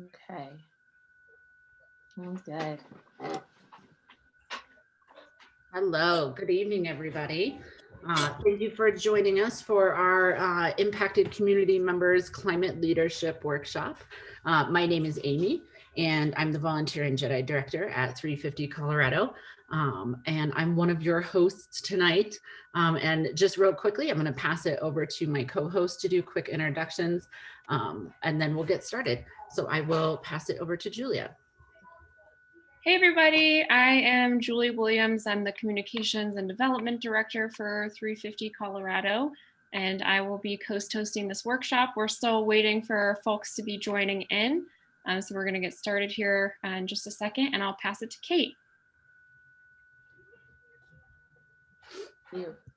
Okay. Sounds good. Hello, good evening, everybody. Thank you for joining us for our Impacted Community Members Climate Leadership Workshop. My name is Amy, and I'm the Volunteer and Jedi Director at 350 Colorado. And I'm one of your hosts tonight. And just real quickly, I'm going to pass it over to my co-host to do quick introductions, and then we'll get started. So I will pass it over to Julia. Hey everybody, I am Julie Williams. I'm the Communications and Development Director for 350 Colorado, and I will be co-hosting this workshop. We're still waiting for folks to be joining in, so we're going to get started here in just a second, and I'll pass it to Kate.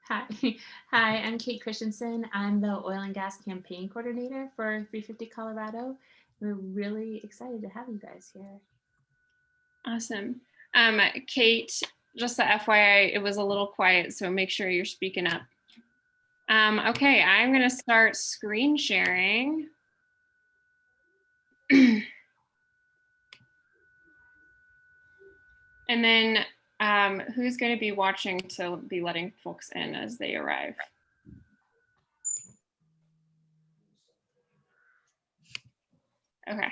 Hi, hi, I'm Kate Christensen. I'm the Oil and Gas Campaign Coordinator for 350 Colorado. We're really excited to have you guys here. Awesome. Kate, just the FYI, it was a little quiet, so make sure you're speaking up. Okay, I'm going to start screen sharing. And then who's going to be watching to be letting folks in as they arrive? Okay.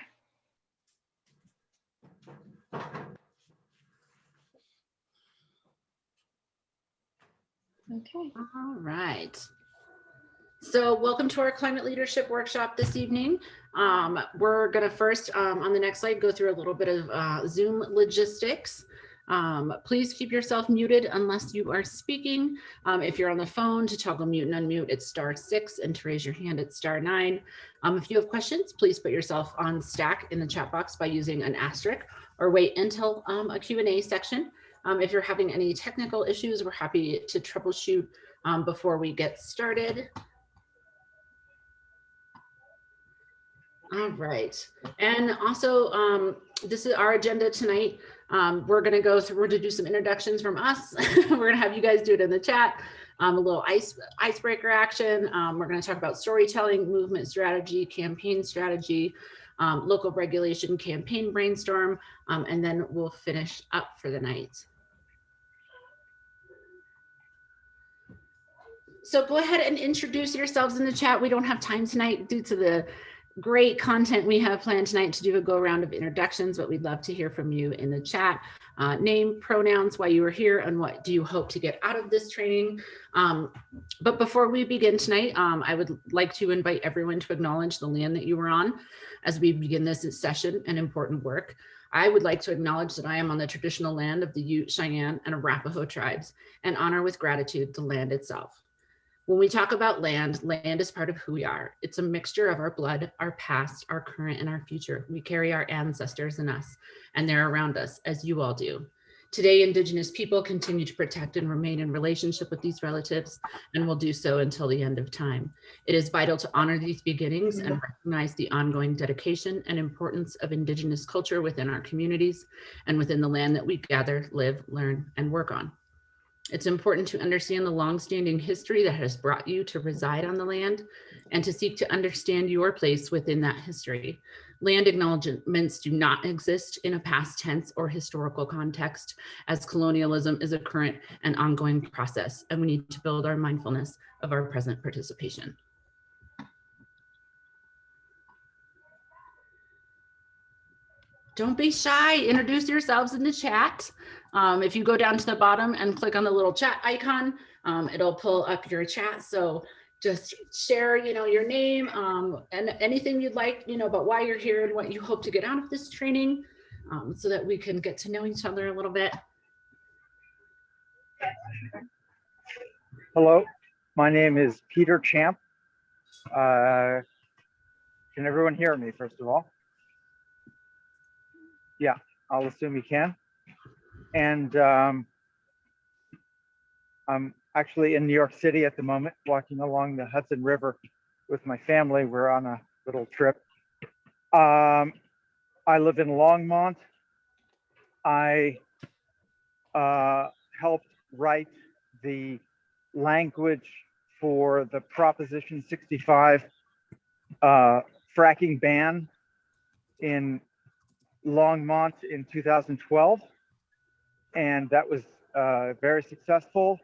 Okay. All right. So welcome to our climate leadership workshop this evening. We're going to first, on the next slide, go through a little bit of Zoom logistics. Please keep yourself muted unless you are speaking. If you're on the phone, to toggle mute and unmute, it's *6, and to raise your hand, it's *9. If you have questions, please put yourself on stack in the chat box by using an asterisk, or wait until a Q&A section. If you're having any technical issues, we're happy to troubleshoot before we get started. All right, and also this is our agenda tonight. We're going to go through, we're going to do some introductions from us. We're going to have you guys do it in the chat, a little icebreaker action. We're going to talk about storytelling, movement strategy, campaign strategy, local regulation, campaign brainstorm, and then we'll finish up for the night. So go ahead and introduce yourselves in the chat. We don't have time tonight due to the great content we have planned tonight to do a go around of introductions, but we'd love to hear from you in the chat. Name, pronouns, why you are here, and what do you hope to get out of this training. But before we begin tonight, I would like to invite everyone to acknowledge the land that you are on as we begin this session and important work. I would like to acknowledge that I am on the traditional land of the Ute, Cheyenne, and Arapaho tribes, and honor with gratitude the land itself. When we talk about land, land is part of who we are. It's a mixture of our blood, our past, our current, and our future. We carry our ancestors in us, and they're around us, as you all do. Today, Indigenous people continue to protect and remain in relationship with these relatives, and will do so until the end of time. It is vital to honor these beginnings and recognize the ongoing dedication and importance of Indigenous culture within our communities and within the land that we gather, live, learn, and work on. It's important to understand the longstanding history that has brought you to reside on the land and to seek to understand your place within that history. Land acknowledgements do not exist in a past tense or historical context, as colonialism is a current and ongoing process, and we need to build our mindfulness of our present participation. Don't be shy, introduce yourselves in the chat. If you go down to the bottom and click on the little chat icon, it'll pull up your chat. So just share, your name and anything you'd like, about why you're here and what you hope to get out of this training, so that we can get to know each other a little bit. Hello, my name is Peter Champ. Can everyone hear me, first of all? Yeah, I'll assume you can. And I'm actually in New York City at the moment, walking along the Hudson River with my family. We're on a little trip. I live in Longmont. I helped write the language for the Proposition 65 fracking ban in Longmont in 2012, and that was very successful.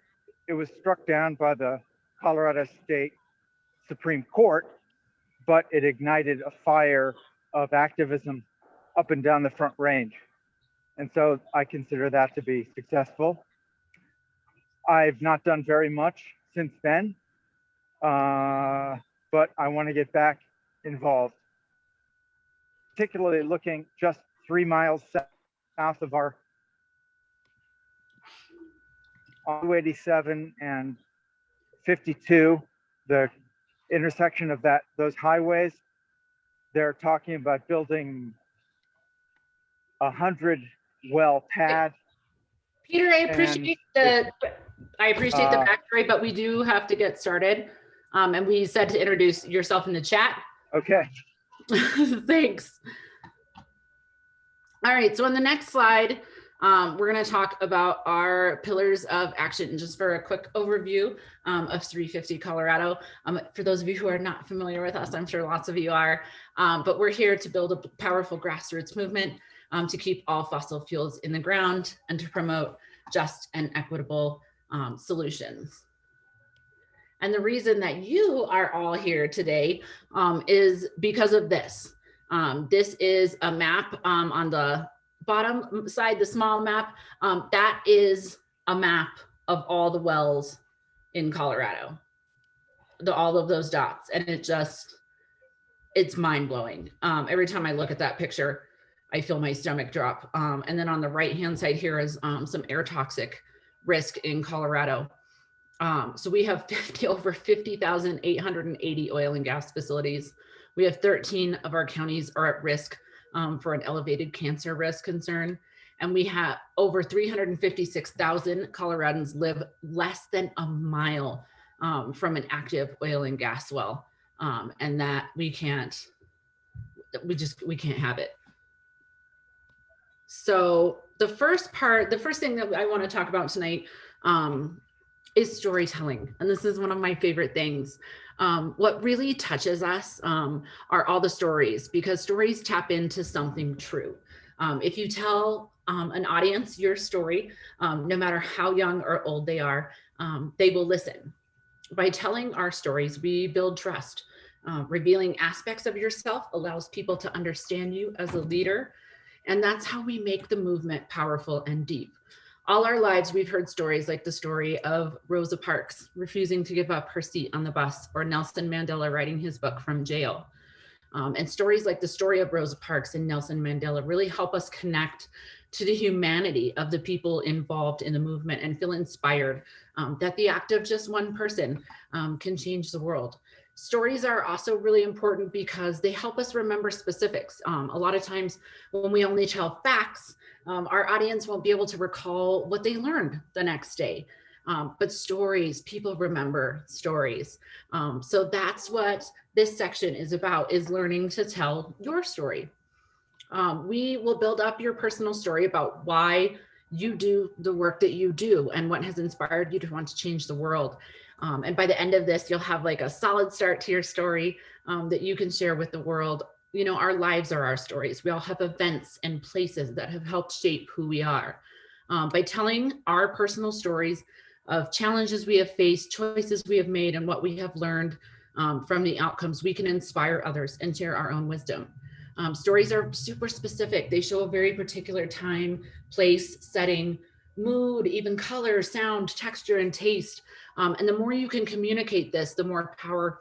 It was struck down by the Colorado State Supreme Court, but it ignited a fire of activism up and down the Front Range. And so I consider that to be successful. I've not done very much since then, but I want to get back involved, particularly looking just 3 miles south of our 287 and 52, the intersection of those highways. They're talking about building 100 well pad. Peter, I appreciate the backstory, but we do have to get started. And we said to introduce yourself in the chat. Okay. Thanks. All right, so on the next slide, we're going to talk about our pillars of action. Just for a quick overview of 350 Colorado. For those of you who are not familiar with us, I'm sure lots of you are, but we're here to build a powerful grassroots movement to keep all fossil fuels in the ground and to promote just and equitable solutions. And the reason that you are all here today is because of this. This is a map on the bottom side, the small map. That is a map of all the wells in Colorado, all of those dots. And it's mind blowing. Every time I look at that picture, I feel my stomach drop. And then on the right-hand side here is some air toxic risk in Colorado. So we have over 50,880 oil and gas facilities. We have 13 of our counties are at risk for an elevated cancer risk concern. And we have over 356,000 Coloradans live less than a mile from an active oil and gas well. And that we can't have it. So the first thing that I want to talk about tonight is storytelling. And this is one of my favorite things. What really touches us are all the stories, because stories tap into something true. If you tell an audience your story, no matter how young or old they are, they will listen. By telling our stories, we build trust. Revealing aspects of yourself allows people to understand you as a leader. And that's how we make the movement powerful and deep. All our lives, we've heard stories like the story of Rosa Parks refusing to give up her seat on the bus, or Nelson Mandela writing his book from jail. And stories like the story of Rosa Parks and Nelson Mandela really help us connect to the humanity of the people involved in the movement and feel inspired that the act of just one person can change the world. Stories are also really important because they help us remember specifics. A lot of times when we only tell facts, our audience won't be able to recall what they learned the next day. But stories, people remember stories. So that's what this section is about, is learning to tell your story. We will build up your personal story about why you do the work that you do and what has inspired you to want to change the world. And by the end of this, you'll have like a solid start to your story that you can share with the world. You know, our lives are our stories. We all have events and places that have helped shape who we are. By telling our personal stories of challenges we have faced, choices we have made, and what we have learned from the outcomes, we can inspire others and share our own wisdom. Stories are super specific. They show a very particular time, place, setting, mood, even color, sound, texture, and taste. And the more you can communicate this, the more power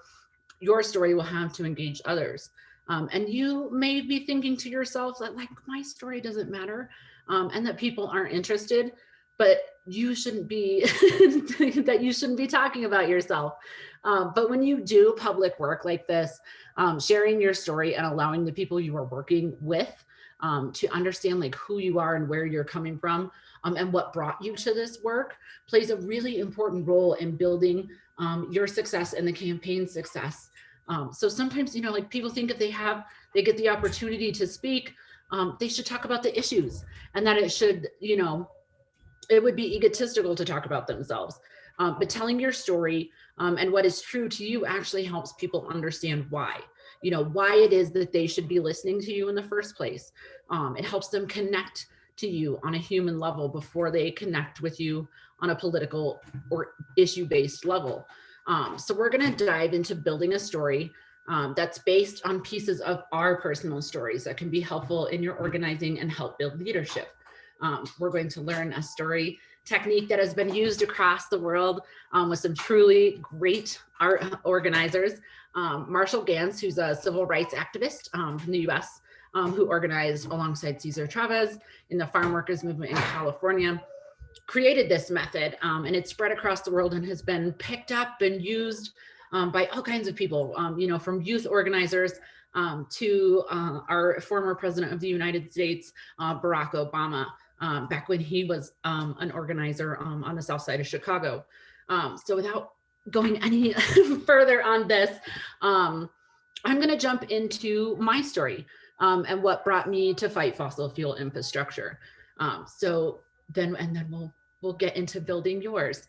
your story will have to engage others. And you may be thinking to yourself that, like, my story doesn't matter, and that people aren't interested, but you shouldn't be that you shouldn't be talking about yourself. But when you do public work like this, sharing your story and allowing the people you are working with to understand like who you are and where you're coming from and what brought you to this work plays a really important role in building your success and the campaign's success. So sometimes, you know, like people think if they get the opportunity to speak, they should talk about the issues, and that it should, you know, it would be egotistical to talk about themselves. But telling your story and what is true to you actually helps people understand why. you know, why it is that they should be listening to you in the first place. It helps them connect to you on a human level before they connect with you on a political or issue-based level. So we're going to dive into building a story that's based on pieces of our personal stories that can be helpful in your organizing and help build leadership. We're going to learn a story technique that has been used across the world with some truly great art organizers. Marshall Gantz, who's a civil rights activist from the US, who organized alongside Cesar Chavez in the farm workers movement in California, created this method, and it's spread across the world and has been picked up and used by all kinds of people, you know, from youth organizers to our former president of the United States, Barack Obama, back when he was an organizer on the south side of Chicago. So without going any further on this, I'm going to jump into my story and what brought me to fight fossil fuel infrastructure. So then we'll get into building yours.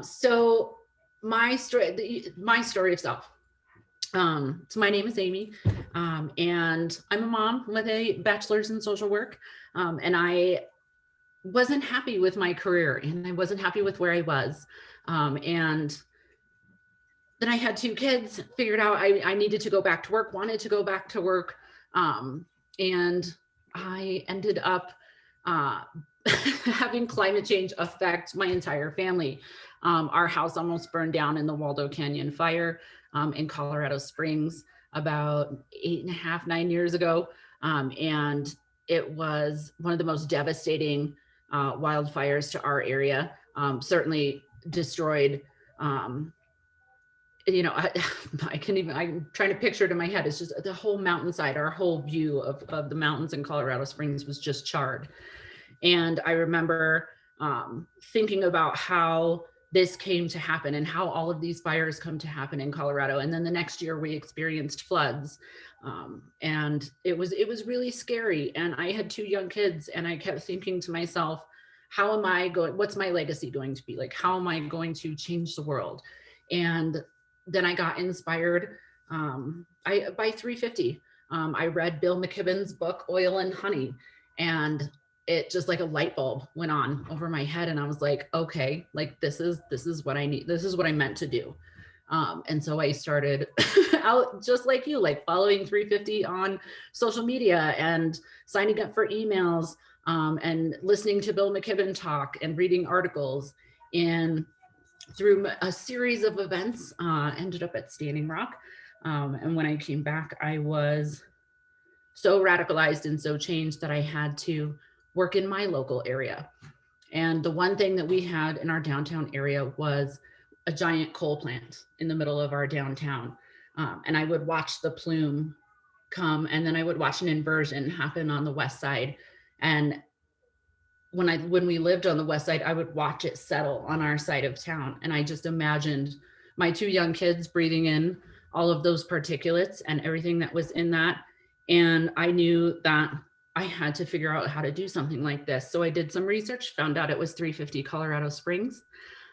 So my story of self. So my name is Amy, and I'm a mom with a bachelor's in social work, and I wasn't happy with my career, and I wasn't happy with where I was, and then I had 2 kids, figured out I needed to go back to work, wanted to go back to work, and I ended up having climate change affect my entire family. Our house almost burned down in the Waldo Canyon fire in Colorado Springs about 8.5, 9 years ago. And it was one of the most devastating wildfires to our area. Certainly destroyed, you know, I'm trying to picture it in my head. It's just the whole mountainside, our whole view of the mountains in Colorado Springs was just charred. And I remember thinking about how this came to happen and how all of these fires come to happen in Colorado. And then the next year we experienced floods, and it was really scary. And I had 2 young kids, and I kept thinking to myself, how am I going, what's my legacy going to be? Like, how am I going to change the world? And then I got inspired by 350. I read Bill McKibben's book, Oil and Honey, and it just like a light bulb went on over my head. And I was like, okay, like this is what I need. This is what I meant to do. And so I started out just like you, like following 350 on social media and signing up for emails and listening to Bill McKibben talk and reading articles. And through a series of events, ended up at Standing Rock. And when I came back, I was so radicalized and so changed that I had to work in my local area. And the one thing that we had in our downtown area was a giant coal plant in the middle of our downtown. And I would watch the plume come, and then I would watch an inversion happen on the west side. And when we lived on the west side, I would watch it settle on our side of town. And I just imagined my 2 young kids breathing in all of those particulates and everything that was in that. And I knew that I had to figure out how to do something like this. So I did some research, found out it was 350 Colorado Springs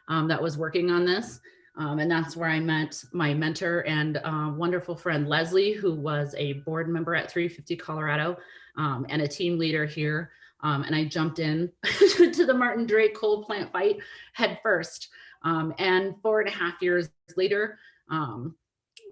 that was working on this. And that's where I met my mentor and wonderful friend, Leslie, who was a board member at 350 Colorado and a team leader here. And I jumped in to the Martin Drake coal plant fight head first. And 4.5 years later,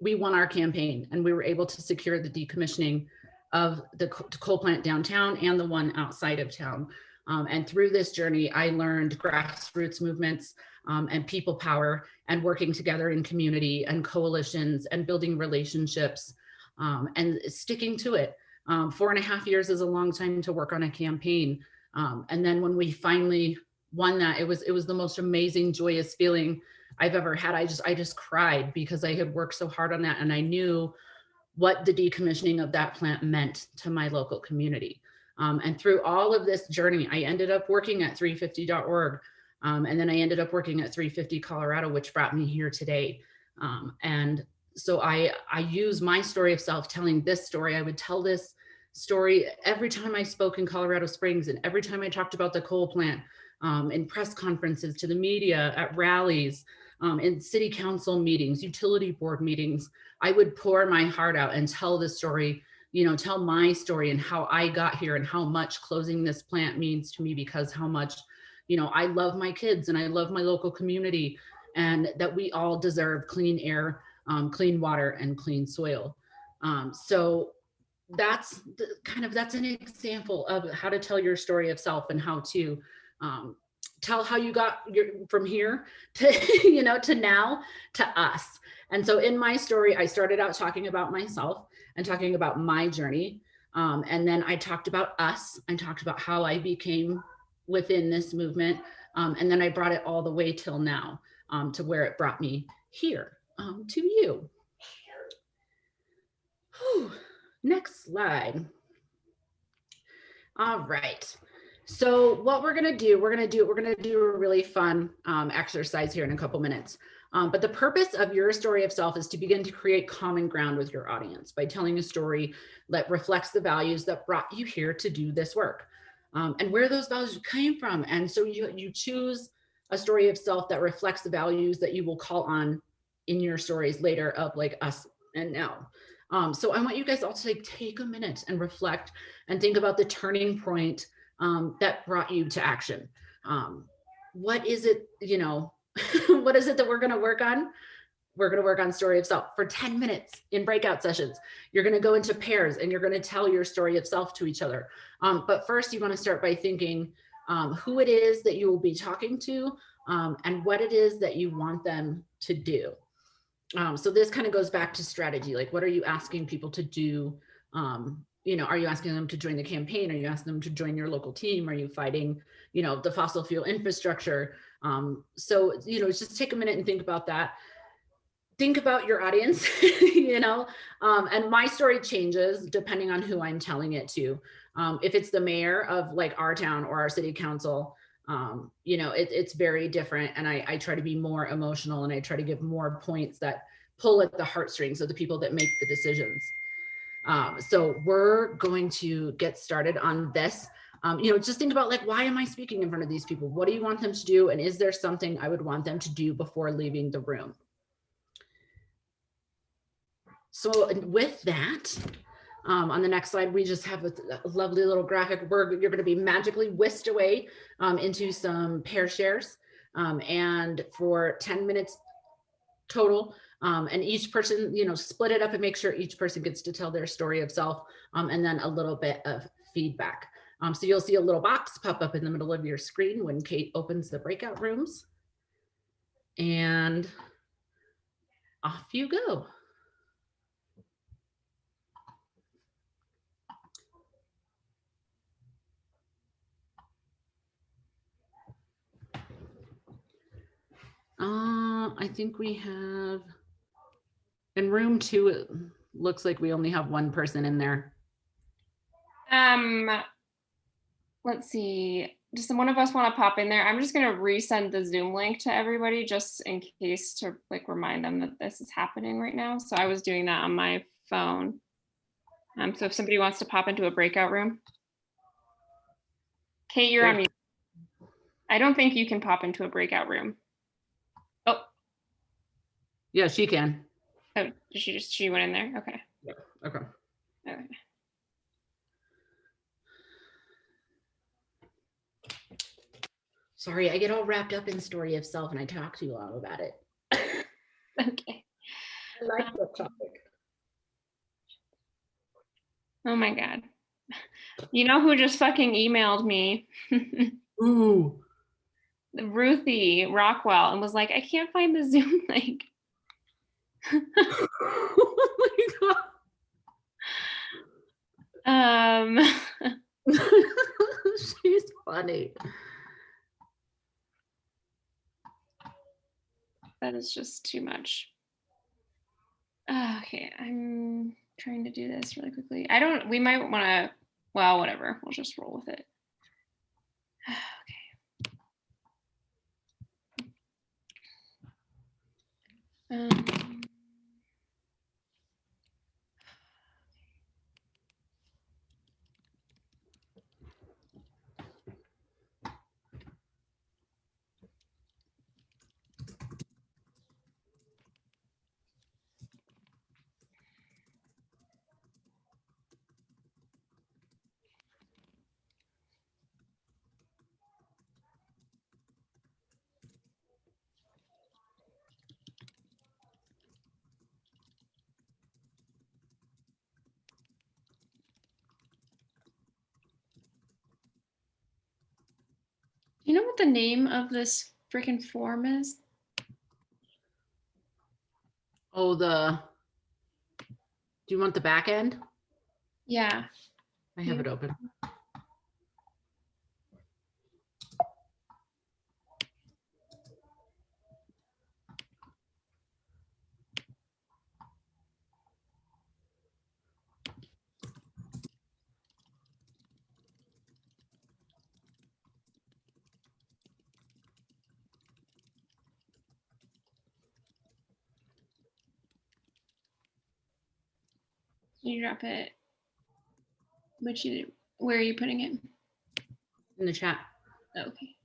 we won our campaign, and we were able to secure the decommissioning of the coal plant downtown and the one outside of town. And through this journey, I learned grassroots movements and people power and working together in community and coalitions and building relationships and sticking to it. 4.5 years is a long time to work on a campaign. And then when we finally won that, it was the most amazing, joyous feeling I've ever had. I just cried because I had worked so hard on that, and I knew what the decommissioning of that plant meant to my local community. And through all of this journey, I ended up working at 350.org. And then I ended up working at 350 Colorado, which brought me here today. And so I use my story of self telling this story. I would tell this story every time I spoke in Colorado Springs, and every time I talked about the coal plant in press conferences, to the media, at rallies, in city council meetings, utility board meetings. I would pour my heart out and tell the story, you know, tell my story and how I got here and how much closing this plant means to me, because how much, you know, I love my kids and I love my local community, and that we all deserve clean air, clean water, and clean soil. So that's that's an example of how to tell your story of self, and how to tell how you got from here to, you know, to now to us. And so in my story, I started out talking about myself and talking about my journey. And then I talked about us. I talked about how I became within this movement. And then I brought it all the way till now, to where it brought me here, to you. Whew. Next slide. All right. So what we're gonna do a really fun exercise here in a couple minutes. But the purpose of your story of self is to begin to create common ground with your audience by telling a story that reflects the values that brought you here to do this work, and where those values came from. And so you choose a story of self that reflects the values that you will call on in your stories later of like us and now. So I want you guys all to take a minute and reflect and think about the turning point that brought you to action. What is it, you know, what is it that we're going to work on? We're going to work on story of self for 10 minutes in breakout sessions. You're going to go into pairs and you're going to tell your story of self to each other. But first you want to start by thinking who it is that you will be talking to, and what it is that you want them to do. So this kind of goes back to strategy. Like, what are you asking people to do? You know, are you asking them to join the campaign? Are you asking them to join your local team? Are you fighting, you know, the fossil fuel infrastructure? So, you know, just take a minute and think about that. Think about your audience, you know, and my story changes depending on who I'm telling it to. If it's the mayor of like our town or our city council, you know, it's very different. And I try to be more emotional, and I try to give more points that pull at the heartstrings of the people that make the decisions. So we're going to get started on this. You know, just think about like, why am I speaking in front of these people? What do you want them to do? And is there something I would want them to do before leaving the room? So with that, on the next slide, we just have a lovely little graphic where you're going to be magically whisked away into some pair shares, and for 10 minutes total. And each person, you know, split it up and make sure each person gets to tell their story of self, and then a little bit of feedback. So you'll see a little box pop up in the middle of your screen when Kate opens the breakout rooms, and off you go. I think we have, in room 2, it looks like we only have one person in there. Let's see. Does one of us want to pop in there? I'm just going to resend the Zoom link to everybody just in case, to like remind them that this is happening right now. So I was doing that on my phone. So if somebody wants to pop into a breakout room. Kate, you're on mute. I don't think you can pop into a breakout room. Oh. Yeah, she can. Oh, she went in there? Okay. Yeah, okay. Okay. Sorry, I get all wrapped up in story of self and I talk too long about it. Okay. I like that topic. Oh my God. You know who just fucking emailed me? Ooh. Ruthie Rockwell, and was like, I can't find the Zoom link. Oh my God. She's funny. That is just too much. Okay, I'm trying to do this really quickly. We might want to, well, whatever. We'll just roll with it. Okay. what the name of this freaking form is? Oh, do you want the back end? Yeah. I have it open. Can you drop it? Where are you putting it? In the chat. Oh, okay.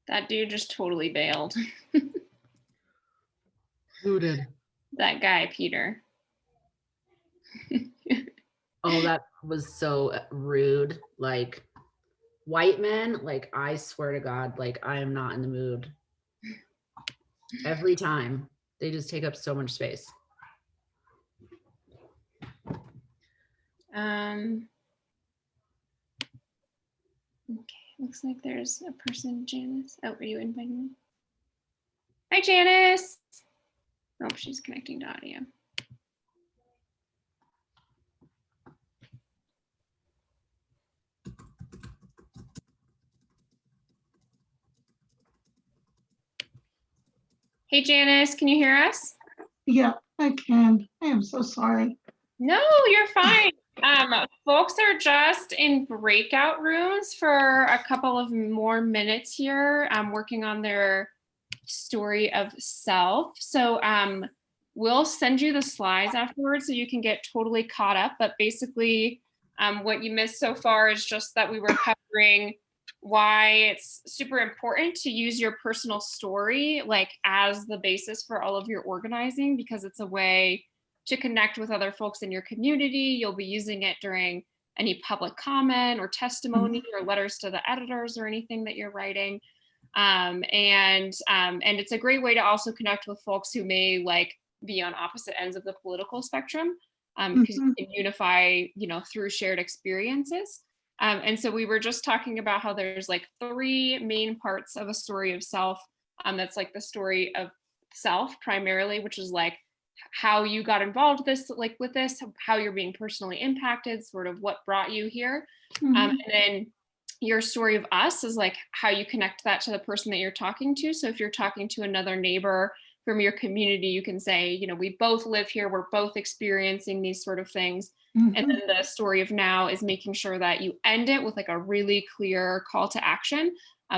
That dude just totally bailed. Who did? That guy, Peter. Oh, that was so rude. Like, white men, like, I swear to God, like, I am not in the mood. Every time. They just take up so much space. Okay, looks like there's a person, Janice. Oh, are you inviting me? Hi, Janice. Oh, she's connecting to audio. Hey, Janice, can you hear us? Yeah, I can. I am so sorry. No, you're fine. Folks are just in breakout rooms for a couple of more minutes here, working on their story of self. So we'll send you the slides afterwards so you can get totally caught up. But basically, what you missed so far is just that we were covering why it's super important to use your personal story like as the basis for all of your organizing, because it's a way to connect with other folks in your community. You'll be using it during any public comment or testimony or letters to the editors or anything that you're writing. And it's a great way to also connect with folks who may like be on opposite ends of the political spectrum, because you can unify, through shared experiences. And so we were just talking about how there's like 3 main parts of a story of self. That's like the story of self primarily, which is like how you got involved with this, how you're being personally impacted, sort of what brought you here. And then your story of us is like how you connect that to the person that you're talking to. So if you're talking to another neighbor from your community, you can say, we both live here, we're both experiencing these sort of things. And then the story of now is making sure that you end it with like a really clear call to action.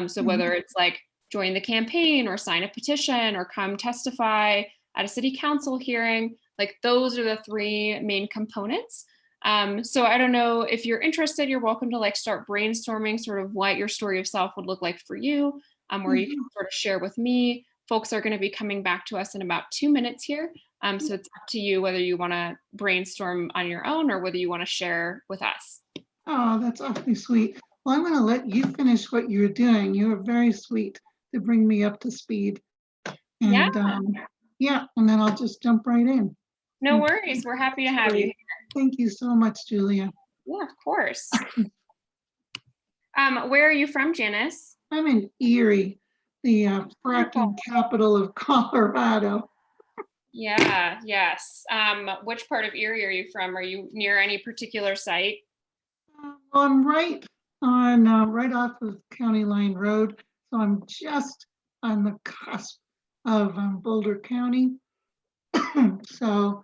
So whether it's like join the campaign or sign a petition or come testify at a city council hearing, like those are the 3 main components. So I don't know if you're interested, you're welcome to like start brainstorming sort of what your story of self would look like for you, or you can sort of share with me. Folks are going to be coming back to us in about 2 minutes here. So it's up to you whether you want to brainstorm on your own or whether you want to share with us. Oh, that's awfully sweet. Well, I'm going to let you finish what you're doing. You were very sweet to bring me up to speed. And yeah, and then I'll just jump right in. No worries. We're happy to have you. Thank you so much, Julia. Yeah, of course. Where are you from, Janice? I'm in Erie, the fracking capital of Colorado. Yeah, yes. Which part of Erie are you from? Are you near any particular site? Well, I'm right on right off of County Line Road, so I'm just on the cusp of Boulder County. So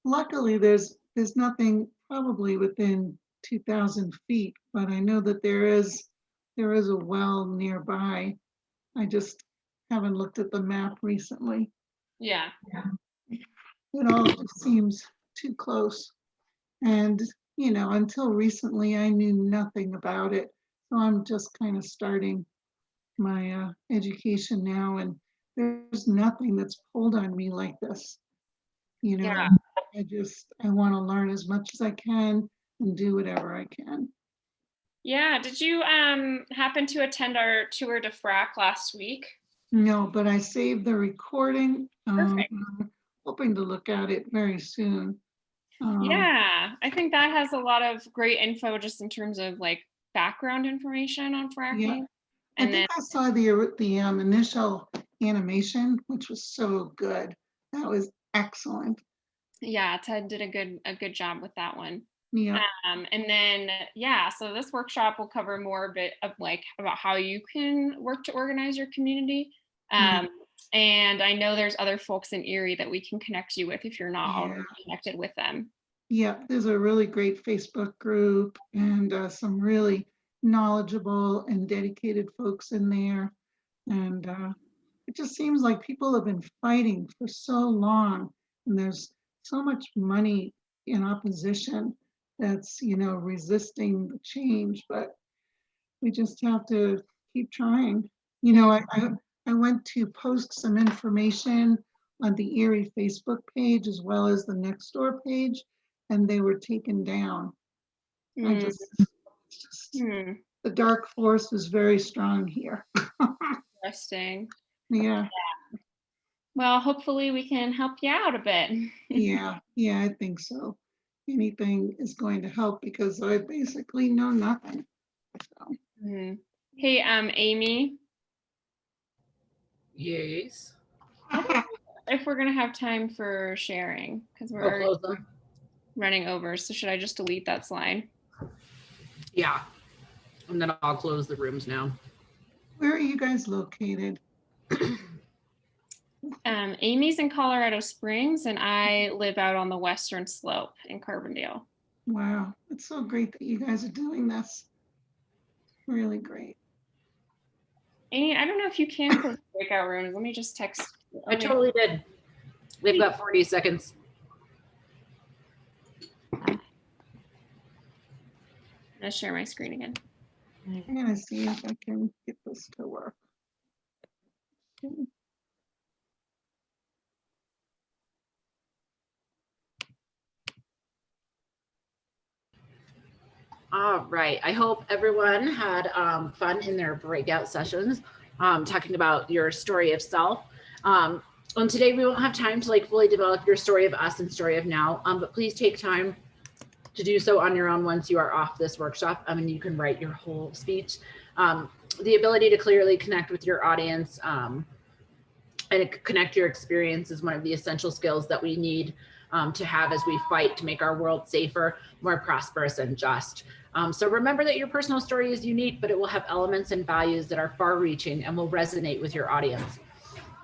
luckily, there's nothing probably within 2,000 feet, but I know that there is a well nearby. I just haven't looked at the map recently. Yeah. It all just seems too close. And, until recently, I knew nothing about it. So I'm just kind of starting my education now, and there's nothing that's pulled on me like this. Yeah. I want to learn as much as I can and do whatever I can. Yeah. Did you happen to attend our tour de Frack last week? No, but I saved the recording. Perfect. I'm hoping to look at it very soon. Yeah, I think that has a lot of great info just in terms of like background information on fracking. I And think then, I saw the initial animation, which was so good. That was excellent. yeah, Ted did a good job with that one. Yeah, And then, yeah, so this workshop will cover more a bit of like about how you can work to organize your community. Mhm. And I know there's other folks in Erie that we can connect you with if you're not already connected with them. yeah. There's a really great Facebook group and some really knowledgeable and dedicated folks in there. And it just seems like people have been fighting for so long, and there's so much money in opposition that's, resisting the change, but we just have to keep trying. I went to post some information on the Erie Facebook page as well as the Nextdoor page, and they were taken down. I Hmm, just hmm, the dark force is very strong here. interesting. Yeah, Well, hopefully we can help you out a bit. yeah, I think so. Anything is going to help because I basically know nothing. So, Hmm. Hey, Amy, Yes. if we're gonna have time for sharing, because we're Oh, already close them. running over, so should I just delete that slide? Yeah. And then I'll close the rooms now. where are you guys located? Amy's in Colorado Springs, and I live out on the western slope in Carbondale. Wow, it's so great that you guys are doing this. Really great. Amy, I don't know if you can close breakout rooms. Let me just text. I totally did. They've got 40 seconds. I'm gonna share my screen again. I'm gonna see if I can get this to work. Okay. All right. I hope everyone had fun in their breakout sessions, talking about your story of self. And today we won't have time to like fully develop your story of us and story of now, but please take time to do so on your own once you are off this workshop. I mean, you can write your whole speech. The ability to clearly connect with your audience and connect your experience is one of the essential skills that we need to have as we fight to make our world safer, more prosperous, and just. So remember that your personal story is unique, but it will have elements and values that are far-reaching and will resonate with your audience.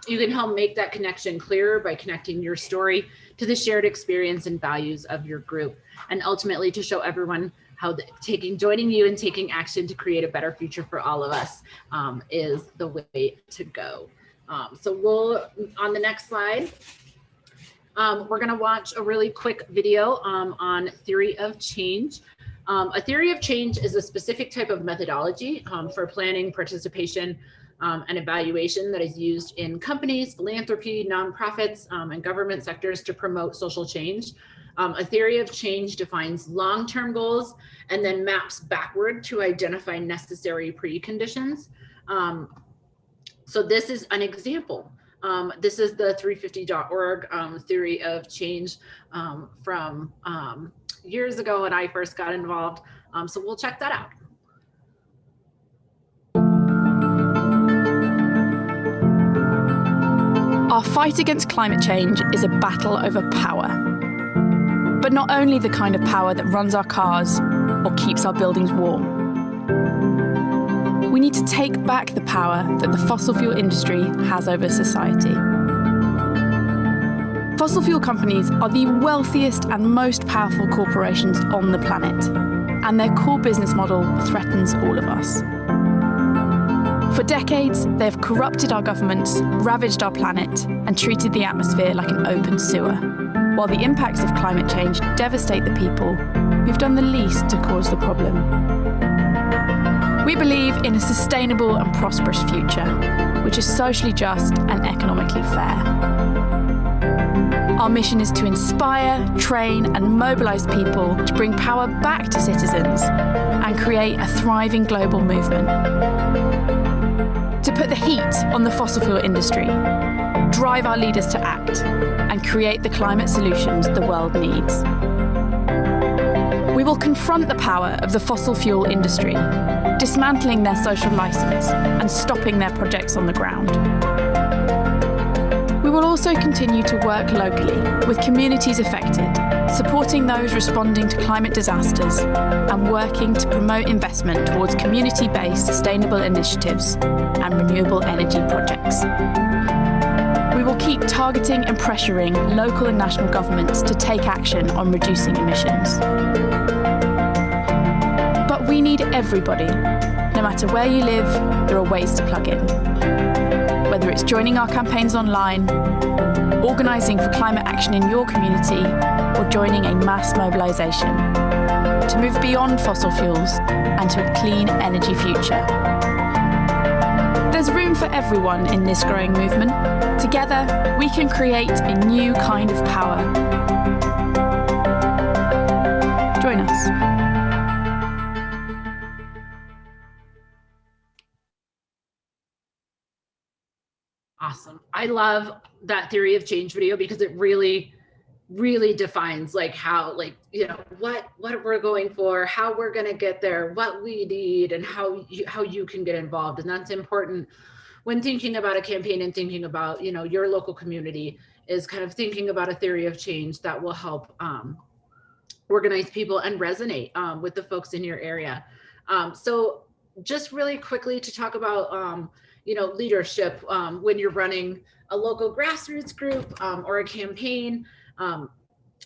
You can help make that connection clearer by connecting your story to the shared experience and values of your group, and ultimately to show everyone how joining you and taking action to create a better future for all of us is the way to go. So we'll, on the next slide, we're gonna watch a really quick video on theory of change. A theory of change is a specific type of methodology for planning, participation, and evaluation that is used in companies, philanthropy, nonprofits, and government sectors to promote social change. A theory of change defines long-term goals and then maps backward to identify necessary preconditions. So this is an example. This is the 350.org theory of change from years ago when I first got involved. So we'll check that out. Our fight against climate change is a battle over power. But not only the kind of power that runs our cars or keeps our buildings warm. We need to take back the power that the fossil fuel industry has over society. Fossil fuel companies are the wealthiest and most powerful corporations on the planet, and their core business model threatens all of us. For decades, they have corrupted our governments, ravaged our planet, and treated the atmosphere like an open sewer. while the impacts of climate change devastate the people who've done the least to cause the problem. We believe in a sustainable and prosperous future, which is socially just and economically fair. Our mission is to inspire, train, and mobilise people to bring power back to citizens and create a thriving global movement. To put the heat on the fossil fuel industry, drive our leaders to act, and create the climate solutions the world needs. We will confront the power of the fossil fuel industry, dismantling their social licence and stopping their projects on the ground. We will also continue to work locally with communities affected, supporting those responding to climate disasters and working to promote investment towards community-based sustainable initiatives and renewable energy projects. We will keep targeting and pressuring local and national governments to take action on reducing emissions. But we need everybody. No matter where you live, there are ways to plug in. Whether it's joining our campaigns online, organising for climate action in your community, or joining a mass mobilisation to move beyond fossil fuels and to a clean energy future. There's room for everyone in this growing movement. Together, we can create a new kind of power. Join us. Awesome. I love that theory of change video because it really defines like how, like, you know, what we're going for, how we're going to get there, what we need, and how you can get involved. And that's important when thinking about a campaign and thinking about, you know, your local community, is kind of thinking about a theory of change that will help organize people and resonate with the folks in your area. So just really quickly to talk about, you know, leadership when you're running a local grassroots group or a campaign.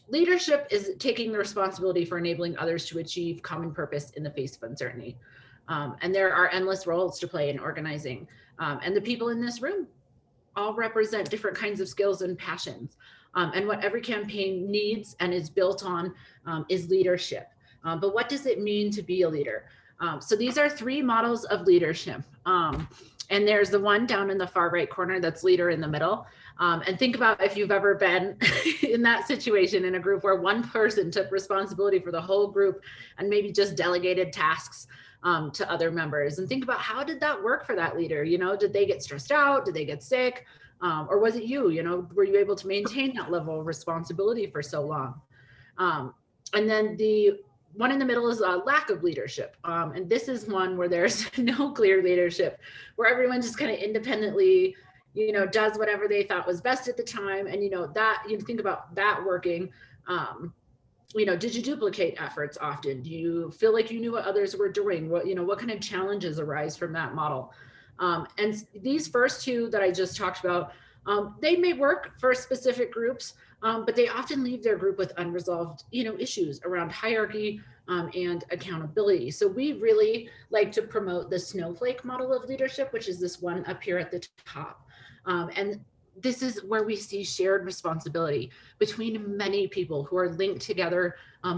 Leadership is taking the responsibility for enabling others to achieve common purpose in the face of uncertainty. And there are endless roles to play in organizing. And the people in this room all represent different kinds of skills and passions. And what every campaign needs and is built on is leadership. But what does it mean to be a leader? So these are 3 models of leadership. And there's the one down in the far right corner that's leader in the middle. And think about if you've ever been in that situation in a group where one person took responsibility for the whole group and maybe just delegated tasks to other members. And think about, how did that work for that leader? You know, did they get stressed out? Did they get sick? Or was it you, you know, were you able to maintain that level of responsibility for so long? And then the one in the middle is a lack of leadership. And this is one where there's no clear leadership, where everyone just kind of independently, you know, does whatever they thought was best at the time. And, you know, that you think about that working, you know, did you duplicate efforts often? Do you feel like you knew what others were doing? What, you know, what kind of challenges arise from that model? And these first 2 that I just talked about, they may work for specific groups, but they often leave their group with unresolved, you know, issues around hierarchy and accountability. So we really like to promote the Snowflake model of leadership, which is this one up here at the top. And this is where we see shared responsibility between many people who are linked together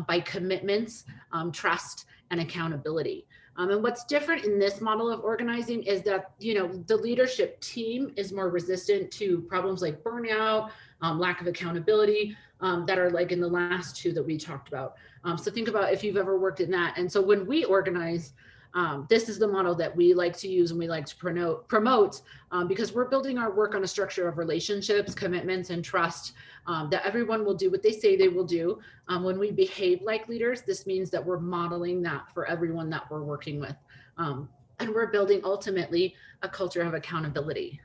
by commitments, trust, and accountability. And what's different in this model of organizing is that, you know, the leadership team is more resistant to problems like burnout, lack of accountability, that are like in the last 2 that we talked about. So think about if you've ever worked in that. And so when we organize, this is the model that we like to use and we like to promote because we're building our work on a structure of relationships, commitments, and trust, that everyone will do what they say they will do. When we behave like leaders, this means that we're modeling that for everyone that we're working with. And we're building ultimately a culture of accountability.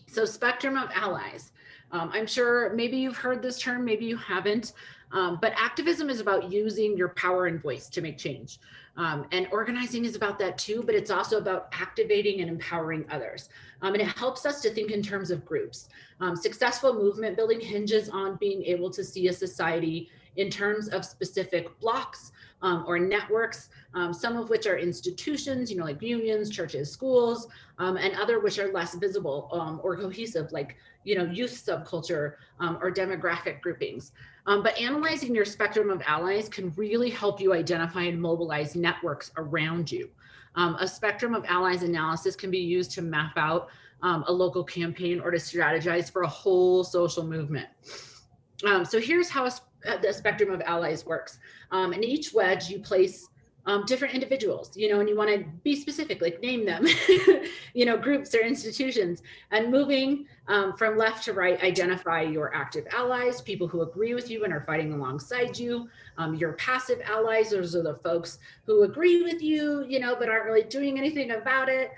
So spectrum of allies. I'm sure maybe you've heard this term, maybe you haven't. But activism is about using your power and voice to make change. And organizing is about that too, but it's also about activating and empowering others. And it helps us to think in terms of groups. Successful movement building hinges on being able to see a society in terms of specific blocks or networks, some of which are institutions, like unions, churches, schools, and other which are less visible or cohesive, like youth subculture or demographic groupings. But analyzing your spectrum of allies can really help you identify and mobilize networks around you. A spectrum of allies analysis can be used to map out a local campaign or to strategize for a whole social movement. So here's how the spectrum of allies works. In each wedge, you place different individuals, and you want to be specific, like name them, groups or institutions, and moving from left to right, identify your active allies, people who agree with you and are fighting alongside you. Your passive allies, those are the folks who agree with you, but aren't really doing anything about it.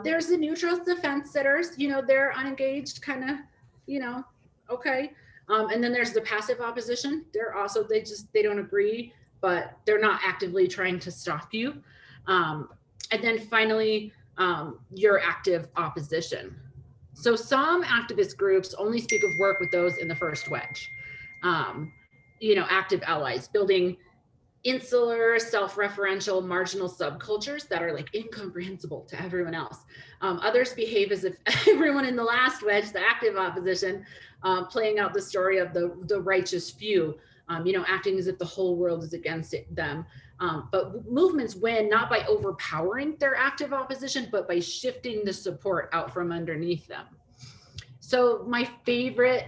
There's the neutral defense sitters, they're unengaged, kind of, okay. And then there's the passive opposition. They're also, they don't agree, but they're not actively trying to stop you. And then finally, your active opposition. So some activist groups only speak of work with those in the first wedge. Active allies, building insular, self-referential, marginal subcultures that are like incomprehensible to everyone else. Others behave as if everyone in the last wedge, the active opposition, playing out the story of the righteous few, acting as if the whole world is against them. But movements win not by overpowering their active opposition, but by shifting the support out from underneath them. So my favorite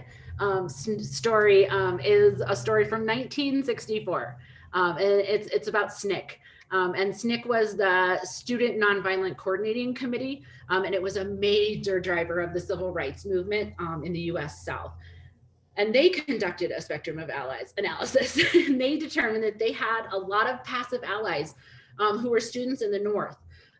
story is a story from 1964. And it's about SNCC. And SNCC was the Student Nonviolent Coordinating Committee, and it was a major driver of the civil rights movement in the US South. And they conducted a spectrum of allies analysis. And they determined that they had a lot of passive allies who were students in the North.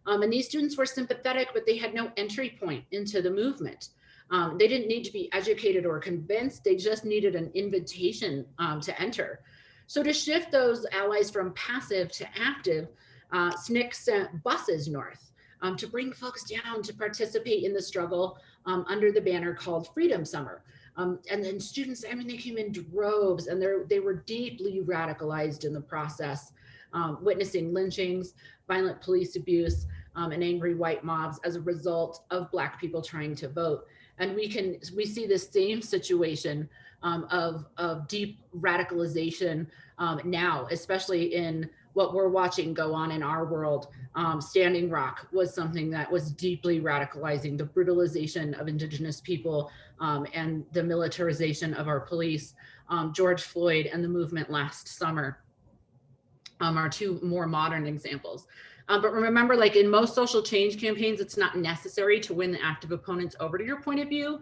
And these students were sympathetic, but they had no entry point into the movement. They didn't need to be educated or convinced. They just needed an invitation to enter. So to shift those allies from passive to active, SNCC sent buses north to bring folks down to participate in the struggle under the banner called Freedom Summer. And then students, they came in droves, and they were deeply radicalized in the process, witnessing lynchings, violent police abuse, and angry white mobs as a result of Black people trying to vote. And we see the same situation of deep radicalization now, especially in what we're watching go on in our world. Standing Rock was something that was deeply radicalizing, the brutalization of Indigenous people and the militarization of our police. George Floyd and the movement last summer are two more modern examples. But remember, like in most social change campaigns, it's not necessary to win the active opponents over to your point of view,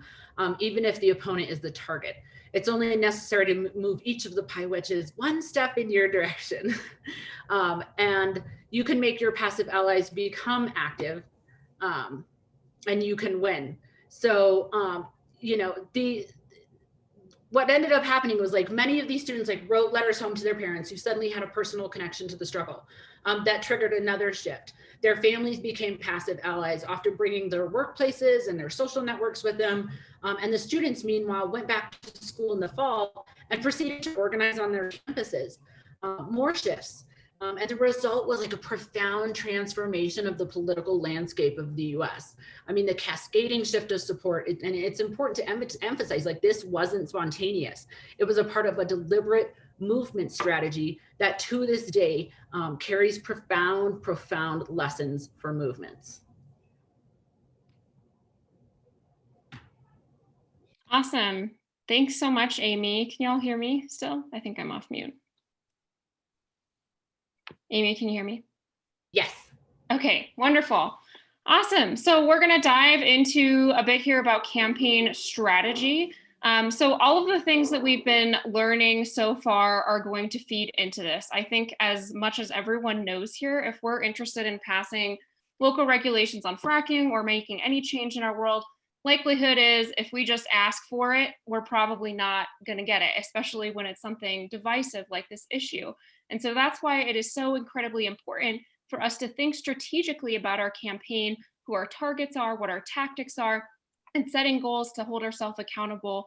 even if the opponent is the target. It's only necessary to move each of the pie wedges one step in your direction. And you can make your passive allies become active, and you can win. So, what ended up happening was like many of these students wrote letters home to their parents who suddenly had a personal connection to the struggle. That triggered another shift. Their families became passive allies, often bringing their workplaces and their social networks with them. And the students, meanwhile, went back to school in the fall and proceeded to organize on their campuses. More shifts. And the result was like a profound transformation of the political landscape of the US. The cascading shift of support, and it's important to emphasize, this wasn't spontaneous. It was a part of a deliberate movement strategy that to this day carries profound lessons for movements. Awesome. Thanks so much, Amy. Can y'all hear me still? I think I'm off mute. Amy, can you hear me? Yes. Okay, wonderful. Awesome. So we're going to dive into a bit here about campaign strategy. So all of the things that we've been learning so far are going to feed into this. I think as much as everyone knows here, if we're interested in passing local regulations on fracking or making any change in our world, likelihood is if we just ask for it, we're probably not going to get it, especially when it's something divisive like this issue. And so that's why it is so incredibly important for us to think strategically about our campaign, who our targets are, what our tactics are, and setting goals to hold ourselves accountable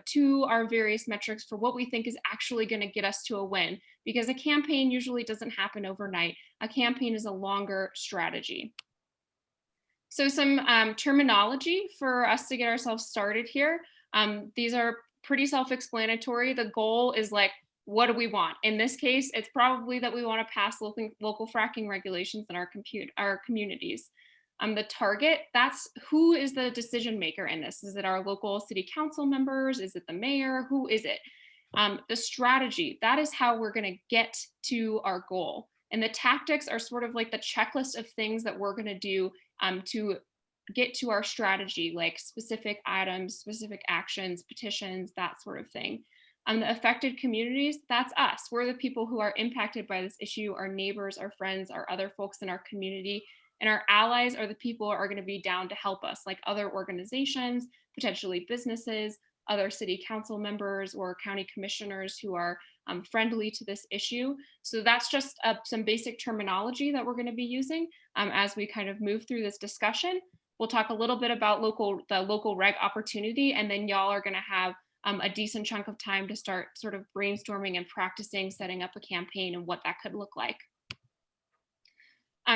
to our various metrics for what we think is actually going to get us to a win. Because a campaign usually doesn't happen overnight. A campaign is a longer strategy. So some terminology for us to get ourselves started here. These are pretty self-explanatory. The goal is like, what do we want? In this case, it's probably that we want to pass local fracking regulations in our communities. The target, that's who is the decision maker in this? Is it our local city council members? Is it the mayor? Who is it? The strategy, that is how we're going to get to our goal. And the tactics are sort of like the checklist of things that we're going to do to get to our strategy, like specific items, specific actions, petitions, that sort of thing. The affected communities, that's us. We're the people who are impacted by this issue, our neighbors, our friends, our other folks in our community. And our allies are the people who are going to be down to help us, like other organizations, potentially businesses, other city council members or county commissioners who are friendly to this issue. So that's just some basic terminology that we're going to be using as we kind of move through this discussion. We'll talk a little bit about the local reg opportunity, and then y'all are going to have a decent chunk of time to start sort of brainstorming and practicing setting up a campaign and what that could look like.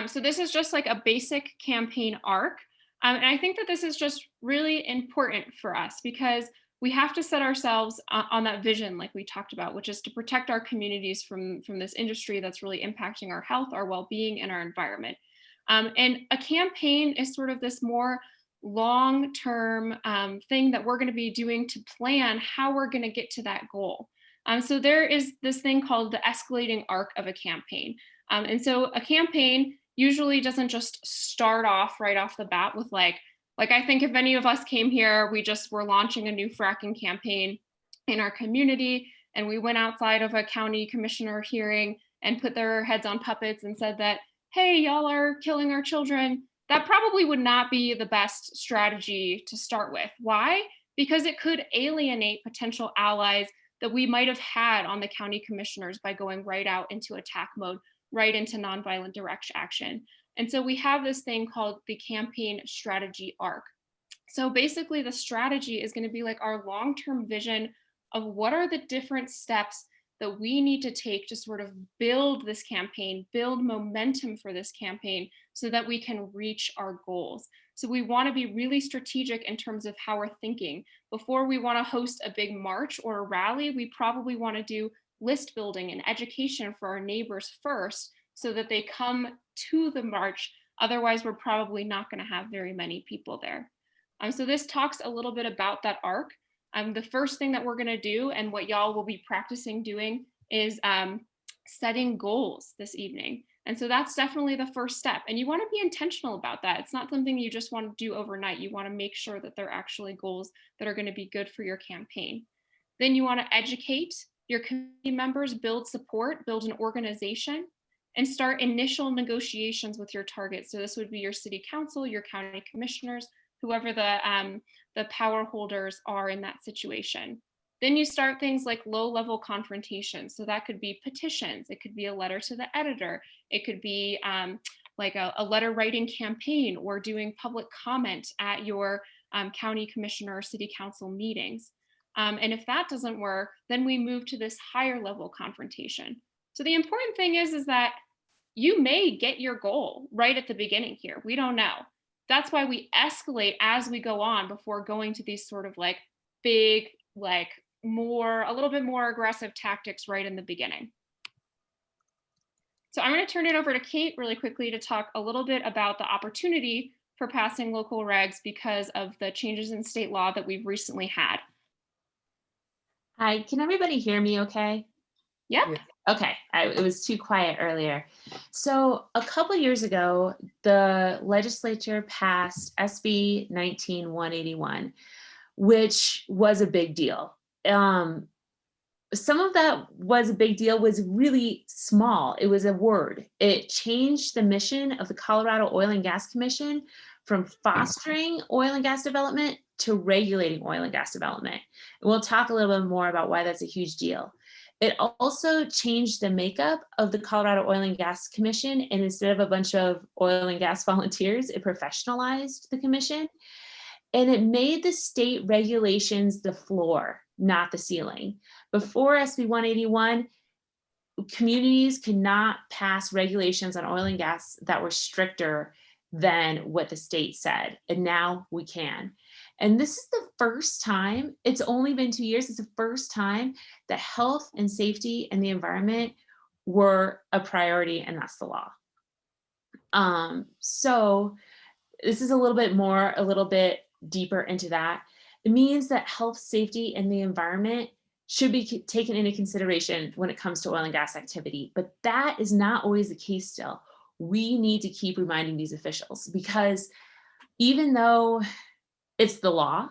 So this is just like a basic campaign arc. And I think that this is just really important for us because we have to set ourselves on that vision like we talked about, which is to protect our communities from this industry that's really impacting our health, our well-being, and our environment. And a campaign is sort of this more long-term thing that we're going to be doing to plan how we're going to get to that goal. So there is this thing called the escalating arc of a campaign. And so a campaign usually doesn't just start off right off the bat with like I think if any of us came here, we just were launching a new fracking campaign in our community, and we went outside of a county commissioner hearing and put their heads on puppets and said that, hey, y'all are killing our children. That probably would not be the best strategy to start with. Why? Because it could alienate potential allies that we might have had on the county commissioners by going right out into attack mode, right into nonviolent direct action. And so we have this thing called the campaign strategy arc. So basically the strategy is going to be like our long-term vision of what are the different steps that we need to take to sort of build this campaign, build momentum for this campaign so that we can reach our goals. So we want to be really strategic in terms of how we're thinking. Before we want to host a big march or a rally, we probably want to do list building and education for our neighbors first so that they come to the march. Otherwise, we're probably not going to have very many people there. So this talks a little bit about that arc. The first thing that we're going to do and what y'all will be practicing doing is setting goals this evening. And so that's definitely the first step. And you want to be intentional about that. It's not something you just want to do overnight. You want to make sure that they're actually goals that are going to be good for your campaign. Then you want to educate your community members, build support, build an organization, and start initial negotiations with your targets. So this would be your city council, your county commissioners, whoever the power holders are in that situation. Then you start things like low-level confrontations. So that could be petitions. It could be a letter to the editor. It could be like a letter writing campaign or doing public comment at your county commissioner or city council meetings. And if that doesn't work, then we move to this higher level confrontation. So the important thing is that you may get your goal right at the beginning here. We don't know. That's why we escalate as we go on before going to these sort of like big, like a little bit more aggressive tactics right in the beginning. So I'm going to turn it over to Kate really quickly to talk a little bit about the opportunity for passing local regs because of the changes in state law that we've recently had. Hi, can everybody hear me okay? Yep. Yeah. Okay, it was too quiet earlier. So a couple years ago, the legislature passed SB 19-181, which was a big deal. Some of that was a big deal was really small. It was a word. It changed the mission of the Colorado Oil and Gas Commission from fostering oil and gas development to regulating oil and gas development. And we'll talk a little bit more about why that's a huge deal. It also changed the makeup of the Colorado Oil and Gas Commission, and instead of a bunch of oil and gas volunteers, it professionalized the commission. And it made the state regulations the floor, not the ceiling. Before SB 181, communities could not pass regulations on oil and gas that were stricter than what the state said. And now we can. And this is the first time, it's only been 2 years, it's the first time that health and safety and the environment were a priority, and that's the law. So this is a little bit deeper into that. It means that health, safety, and the environment should be taken into consideration when it comes to oil and gas activity, but that is not always the case still. We need to keep reminding these officials, because even though it's the law,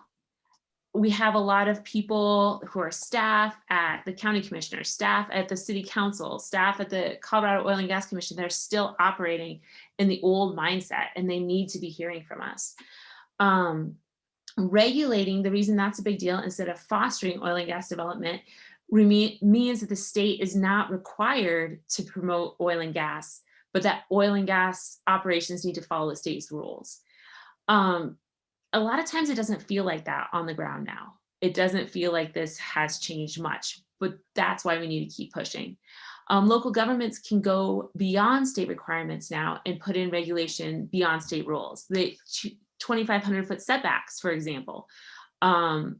we have a lot of people who are staff at the county commissioner, staff at the city council, staff at the Colorado Oil and Gas Commission. They're still operating in the old mindset, and they need to be hearing from us. Regulating, the reason that's a big deal instead of fostering oil and gas development, means that the state is not required to promote oil and gas, but that oil and gas operations need to follow the state's rules. A lot of times it doesn't feel like that on the ground now. It doesn't feel like this has changed much, but that's why we need to keep pushing. Local governments can go beyond state requirements now and put in regulation beyond state rules. The 2,500 foot setbacks, for example, are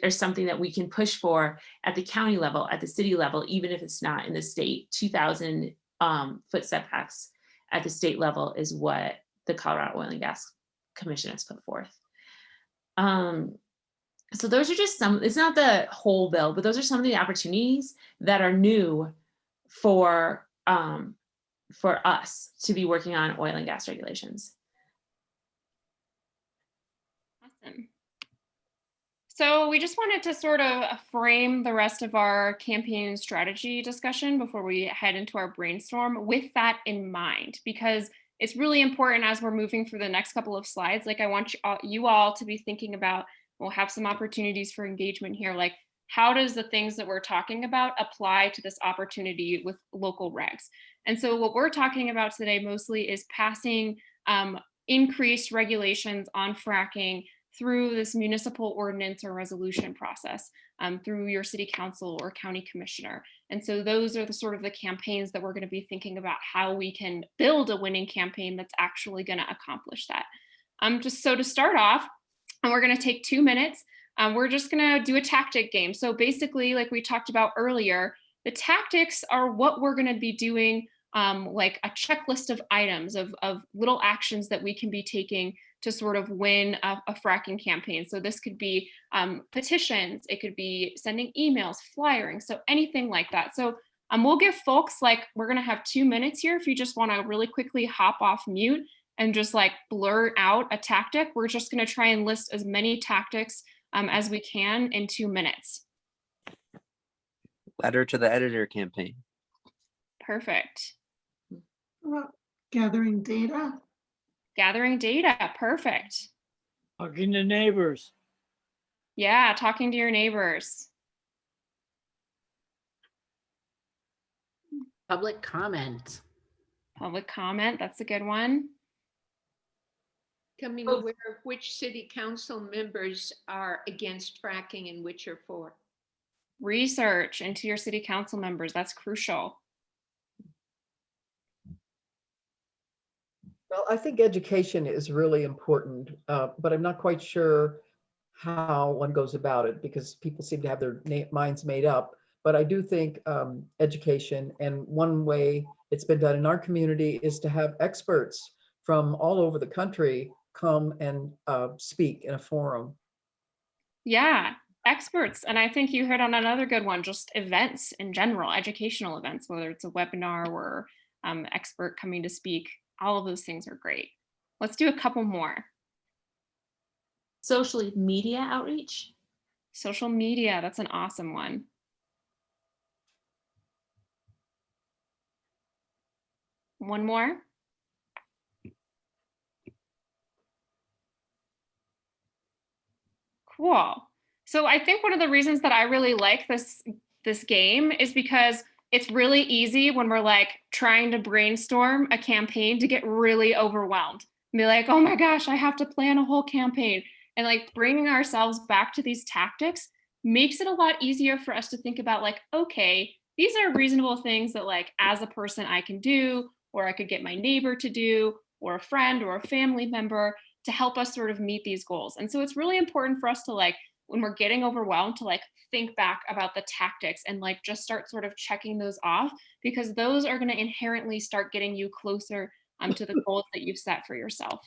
something that we can push for at the county level, at the city level, even if it's not in the state. 2,000 foot setbacks at the state level is what the Colorado Oil and Gas Commission has put forth. So those are just some, it's not the whole bill, but those are some of the opportunities that are new for us to be working on oil and gas regulations. Awesome. So we just wanted to sort of frame the rest of our campaign strategy discussion before we head into our brainstorm with that in mind, because it's really important as we're moving through the next couple of slides. Like, I want you all to be thinking about, we'll have some opportunities for engagement here. Like, how does the things that we're talking about apply to this opportunity with local regs? And so what we're talking about today mostly is passing increased regulations on fracking through this municipal ordinance or resolution process, through your city council or county commissioner. And so those are the sort of the campaigns that we're going to be thinking about how we can build a winning campaign that's actually going to accomplish that. Just so to start off, and we're going to take 2 minutes, we're just going to do a tactic game. So basically, like we talked about earlier, the tactics are what we're going to be doing, like a checklist of items of little actions that we can be taking to sort of win a fracking campaign. So this could be petitions, it could be sending emails, flyering, so anything like that. So we'll give folks, like, we're gonna have 2 minutes here. If you just wanna really quickly hop off mute and just like blurt out a tactic, we're just gonna try and list as many tactics as we can in 2 minutes. Letter to the editor campaign. Perfect. Gathering data. Gathering data, perfect. Talking to neighbors. Yeah, talking to your neighbors. Public comment. Public comment, that's a good one. Becoming aware of which city council members are against fracking and which are for. Research into your city council members, that's crucial. Well, I think education is really important, but I'm not quite sure how one goes about it, because people seem to have their minds made up. But I do think education, and one way it's been done in our community is to have experts from all over the country come and speak in a forum. Yeah, experts. And I think you hit on another good one, just events in general, educational events, whether it's a webinar or expert coming to speak. All of those things are great. Let's do a couple more. Social media outreach. Social media, that's an awesome one. One more. Cool. So I think one of the reasons that I really like this game is because it's really easy when we're like trying to brainstorm a campaign to get really overwhelmed and be like, oh my gosh, I have to plan a whole campaign. And like bringing ourselves back to these tactics makes it a lot easier for us to think about like, okay, these are reasonable things that like as a person I can do, or I could get my neighbor to do, or a friend or a family member to help us sort of meet these goals. And so it's really important for us to like, when we're getting overwhelmed, to like think back about the tactics and like just start sort of checking those off, because those are going to inherently start getting you closer to the goals that you've set for yourself.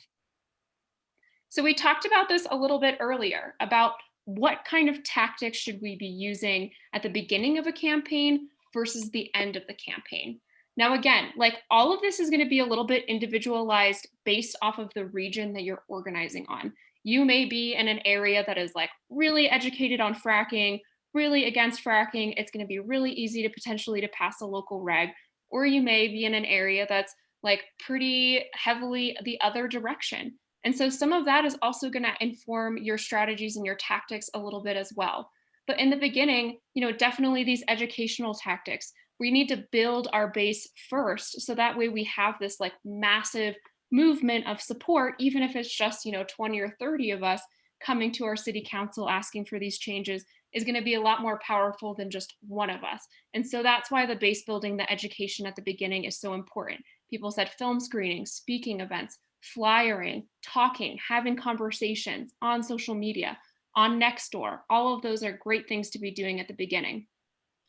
So we talked about this a little bit earlier about what kind of tactics should we be using at the beginning of a campaign versus the end of the campaign. Now, again, like all of this is going to be a little bit individualized based off of the region that you're organizing on. You may be in an area that is like really educated on fracking, really against fracking. It's going to be really easy to potentially to pass a local reg, or you may be in an area that's like pretty heavily the other direction. And so some of that is also going to inform your strategies and your tactics a little bit as well. But in the beginning, you know, definitely these educational tactics, we need to build our base first. So that way we have this like massive movement of support, even if it's just, you know, 20 or 30 of us coming to our city council asking for these changes, is going to be a lot more powerful than just one of us. And so that's why the base building, the education at the beginning is so important. People said film screenings, speaking events, flyering, talking, having conversations on social media, on Nextdoor. All of those are great things to be doing at the beginning.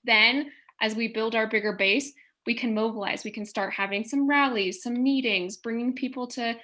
Then, as we build our bigger base, we can mobilize. We can start having some rallies, some meetings, bringing people to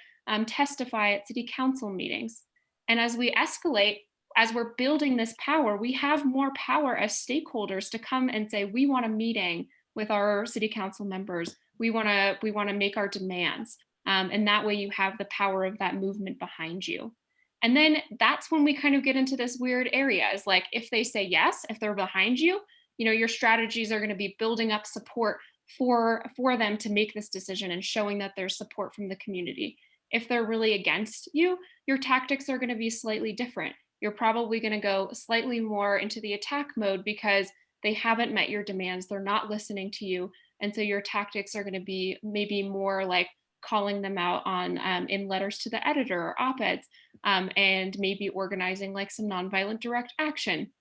testify at city council meetings. And as we escalate, as we're building this power, we have more power as stakeholders to come and say, we want a meeting with our city council members. We want to make our demands. And that way you have the power of that movement behind you. And then that's when we kind of get into this weird area, is like, if they say yes, if they're behind you, you know, your strategies are going to be building up support for them to make this decision and showing that there's support from the community. If they're really against you, your tactics are going to be slightly different. You're probably going to go slightly more into the attack mode because they haven't met your demands. They're not listening to you. And so your tactics are going to be maybe more like calling them out on in letters to the editor or op-eds, and maybe organizing like some nonviolent direct action.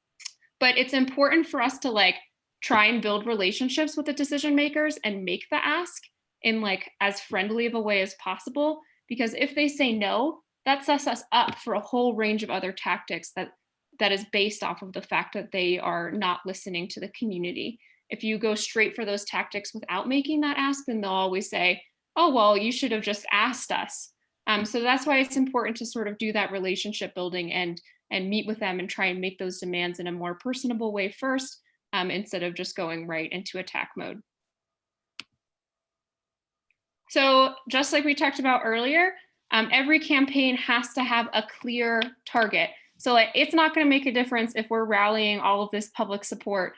But it's important for us to like try and build relationships with the decision makers and make the ask in like as friendly of a way as possible, because if they say no, that sets us up for a whole range of other tactics that is based off of the fact that they are not listening to the community. If you go straight for those tactics without making that ask, then they'll always say, oh, well, you should have just asked us. So that's why it's important to sort of do that relationship building and meet with them and try and make those demands in a more personable way first, instead of just going right into attack mode. So just like we talked about earlier, every campaign has to have a clear target. So like, it's not going to make a difference if we're rallying all of this public support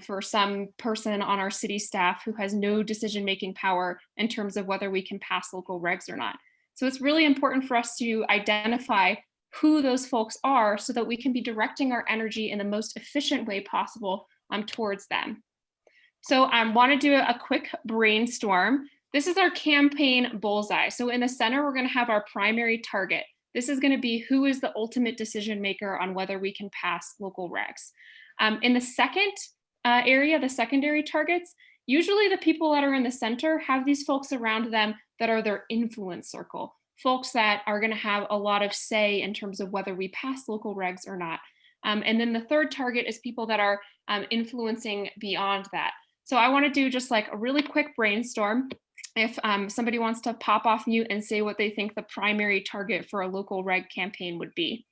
for some person on our city staff who has no decision-making power in terms of whether we can pass local regs or not. So it's really important for us to identify who those folks are so that we can be directing our energy in the most efficient way possible towards them. So I want to do a quick brainstorm. This is our campaign bullseye. So in the center, we're going to have our primary target. This is going to be who is the ultimate decision maker on whether we can pass local regs. In the second area, the secondary targets, usually the people that are in the center have these folks around them that are their influence circle, folks that are going to have a lot of say in terms of whether we pass local regs or not. And then the third target is people that are influencing beyond that. So I want to do just like a really quick brainstorm. If somebody wants to pop off mute and say what they think the primary target for a local reg campaign would be.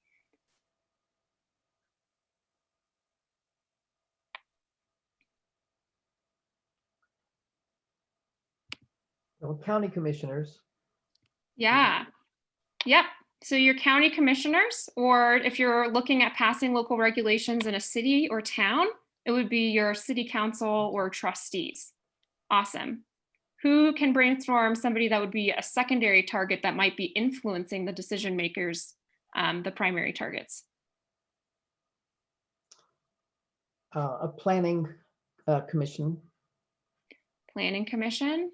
Well, county commissioners. Yeah. Yep. So your county commissioners, or if you're looking at passing local regulations in a city or town, it would be your city council or trustees. Awesome. Who can brainstorm somebody that would be a secondary target that might be influencing the decision makers, the primary targets? A planning commission. Planning Commission.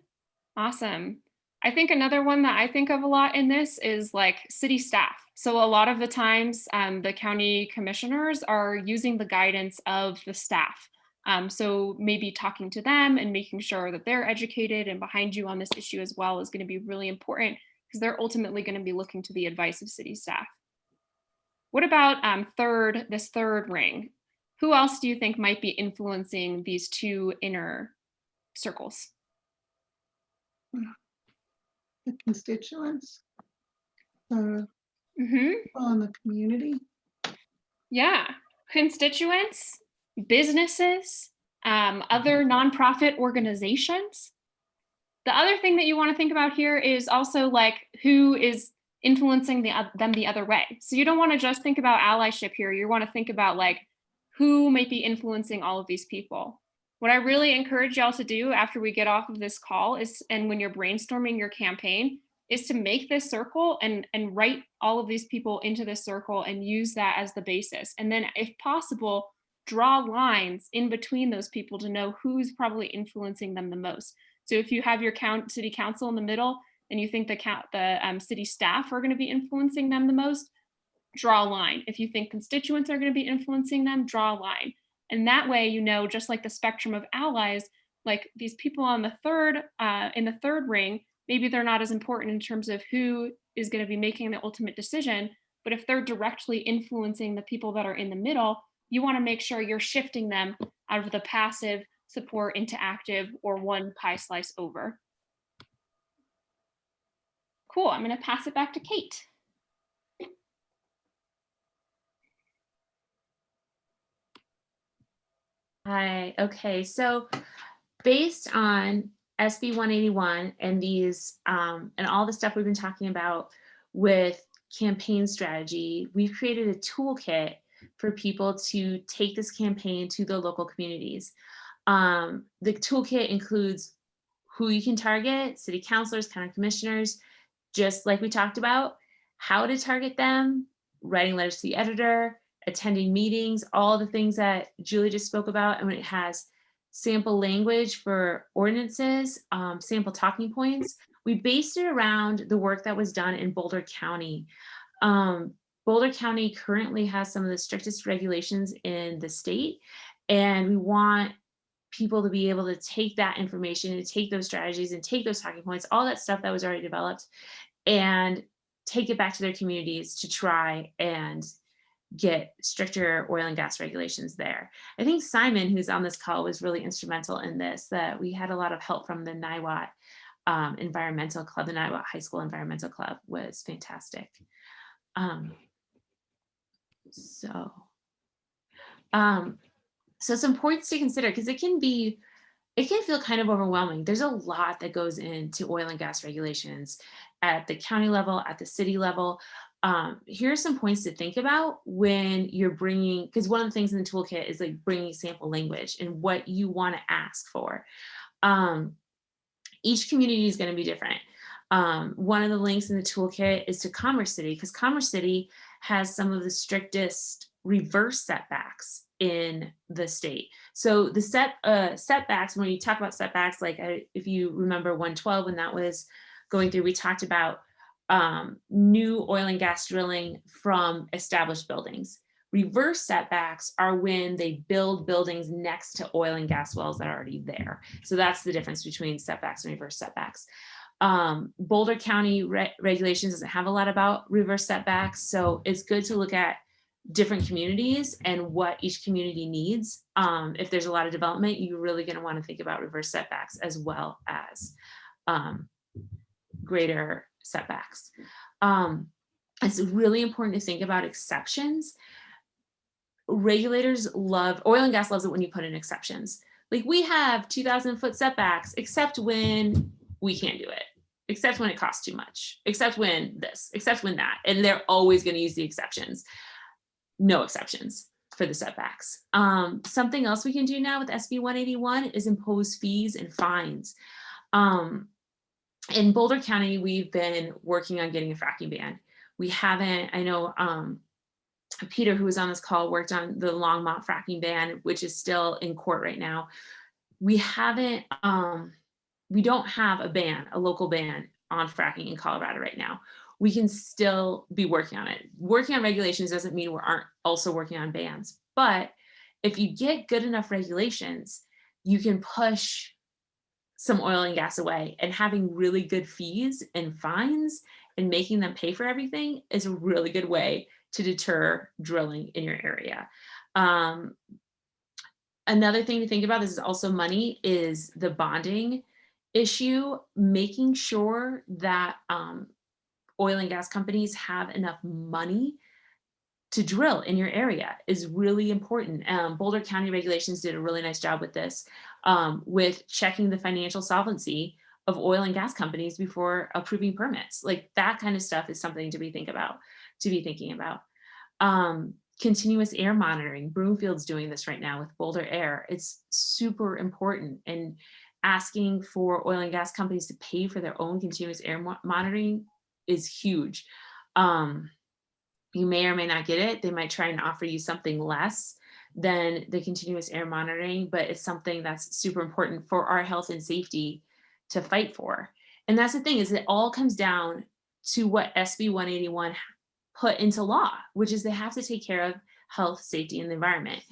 Awesome. I think another one that I think of a lot in this is like city staff. So a lot of the times the county commissioners are using the guidance of the staff. So maybe talking to them and making sure that they're educated and behind you on this issue as well is going to be really important because they're ultimately going to be looking to the advice of city staff. What about this third ring? Who else do you think might be influencing these two inner circles? The constituents, the Mm-hmm. people in the community. Yeah, constituents, businesses, other nonprofit organizations. The other thing that you want to think about here is also like who is influencing them the other way. So you don't want to just think about allyship here. You want to think about like who might be influencing all of these people. What I really encourage y'all to do after we get off of this call is, and when you're brainstorming your campaign, is to make this circle and write all of these people into this circle and use that as the basis. And then if possible, draw lines in between those people to know who's probably influencing them the most. So if you have your city council in the middle and you think the city staff are going to be influencing them the most, draw a line. If you think constituents are going to be influencing them, draw a line. And that way, you know, just like the spectrum of allies, like these people on the third, in the third ring, maybe they're not as important in terms of who is going to be making the ultimate decision. But if they're directly influencing the people that are in the middle, you want to make sure you're shifting them out of the passive support into active or one pie slice over. Cool. I'm going to pass it back to Kate. Hi. Okay. So based on SB 181 and these and all the stuff we've been talking about with campaign strategy, we've created a toolkit for people to take this campaign to the local communities. The toolkit includes who you can target, city councilors, county commissioners, just like we talked about, how to target them, writing letters to the editor, attending meetings, all the things that Julie just spoke about. And it has sample language for ordinances, sample talking points. We based it around the work that was done in Boulder County. Boulder County currently has some of the strictest regulations in the state, and we want people to be able to take that information and take those strategies and take those talking points, all that stuff that was already developed, and take it back to their communities to try and get stricter oil and gas regulations there. I think Simon, who's on this call, was really instrumental in this, that we had a lot of help from the NIWAT Environmental Club. The NIWAT High School Environmental Club was fantastic. So some points to consider, because it can feel kind of overwhelming. There's a lot that goes into oil and gas regulations at the county level, at the city level. Here are some points to think about when you're bringing, because one of the things in the toolkit is like bringing sample language and what you want to ask for. Each community is going to be different. One of the links in the toolkit is to Commerce City, because Commerce City has some of the strictest reverse setbacks in the state. So the setbacks, when you talk about setbacks, like if you remember 112, when that was going through, we talked about new oil and gas drilling from established buildings. Reverse setbacks are when they build buildings next to oil and gas wells that are already there. So that's the difference between setbacks and reverse setbacks. Boulder County regulations doesn't have a lot about reverse setbacks. So it's good to look at different communities and what each community needs. If there's a lot of development, you're really going to want to think about reverse setbacks as well as greater setbacks. It's really important to think about exceptions. Regulators love, oil and gas loves it when you put in exceptions. Like we have 2,000 foot setbacks, except when we can't do it, except when it costs too much, except when this, except when that. And they're always going to use the exceptions. No exceptions for the setbacks. Something else we can do now with SB 181 is impose fees and fines. In Boulder County, we've been working on getting a fracking ban. We haven't, I know Peter, who was on this call, worked on the Longmont fracking ban, which is still in court right now. We haven't, we don't have a ban, a local ban on fracking in Colorado right now. We can still be working on it. Working on regulations doesn't mean we aren't also working on bans, but if you get good enough regulations, you can push some oil and gas away, and having really good fees and fines and making them pay for everything is a really good way to deter drilling in your area. Another thing to think about, this is also money, is the bonding issue, making sure that oil and gas companies have enough money to drill in your area is really important. Boulder County regulations did a really nice job with this, with checking the financial solvency of oil and gas companies before approving permits. Like that kind of stuff is something to be thinking about. Continuous air monitoring. Broomfield's doing this right now with Boulder Air. It's super important, and asking for oil and gas companies to pay for their own continuous air monitoring is huge. You may or may not get it. They might try and offer you something less than the continuous air monitoring, but it's something that's super important for our health and safety to fight for. And that's the thing, is it all comes down to what SB 181 put into law, which is they have to take care of health, safety, and the environment.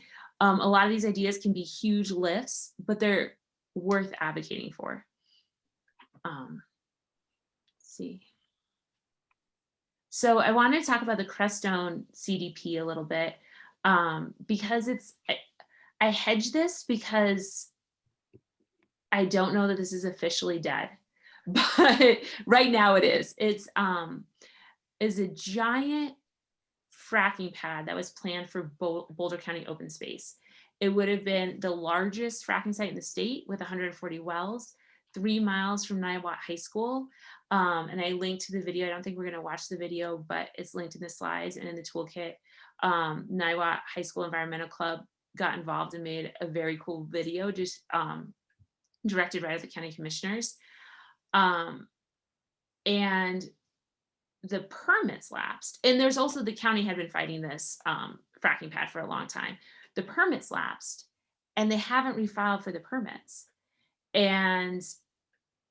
A lot of these ideas can be huge lifts, but they're worth advocating for. Let's see. So I wanted to talk about the Crestone CDP a little bit, because I hedge this because I don't know that this is officially dead, but right now it is. It's a giant fracking pad that was planned for Boulder County open space. It would have been the largest fracking site in the state with 140 wells, 3 miles from Niwot High School. And I linked to the video. I don't think we're going to watch the video, but it's linked in the slides and in the toolkit. Niwot High School Environmental Club got involved and made a very cool video, just directed right at the county commissioners. And the permits lapsed. And there's also, the county had been fighting this fracking pad for a long time. The permits lapsed and they haven't refiled for the permits. And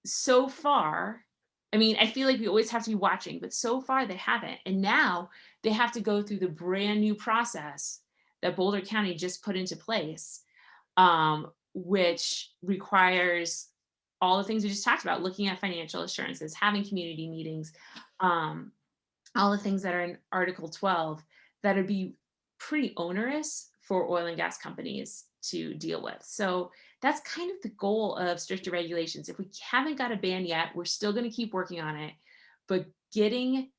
so far, I mean, I feel like we always have to be watching, but so far they haven't. And now they have to go through the brand new process that Boulder County just put into place, which requires all the things we just talked about, looking at financial assurances, having community meetings, all the things that are in Article 12 that would be pretty onerous for oil and gas companies to deal with. So that's kind of the goal of stricter regulations. If we haven't got a ban yet, we're still going to keep working on it, but getting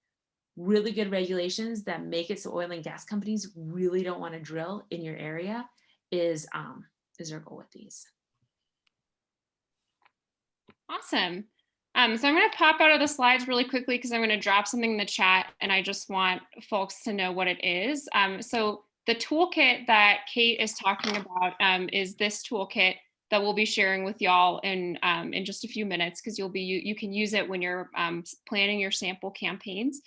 really good regulations that make it so oil and gas companies really don't want to drill in your area is our goal with these. Awesome. So I'm going to pop out of the slides really quickly because I'm going to drop something in the chat and I just want folks to know what it is. So the toolkit that Kate is talking about is this toolkit that we'll be sharing with y'all in just a few minutes, because you can use it when you're planning your sample campaigns.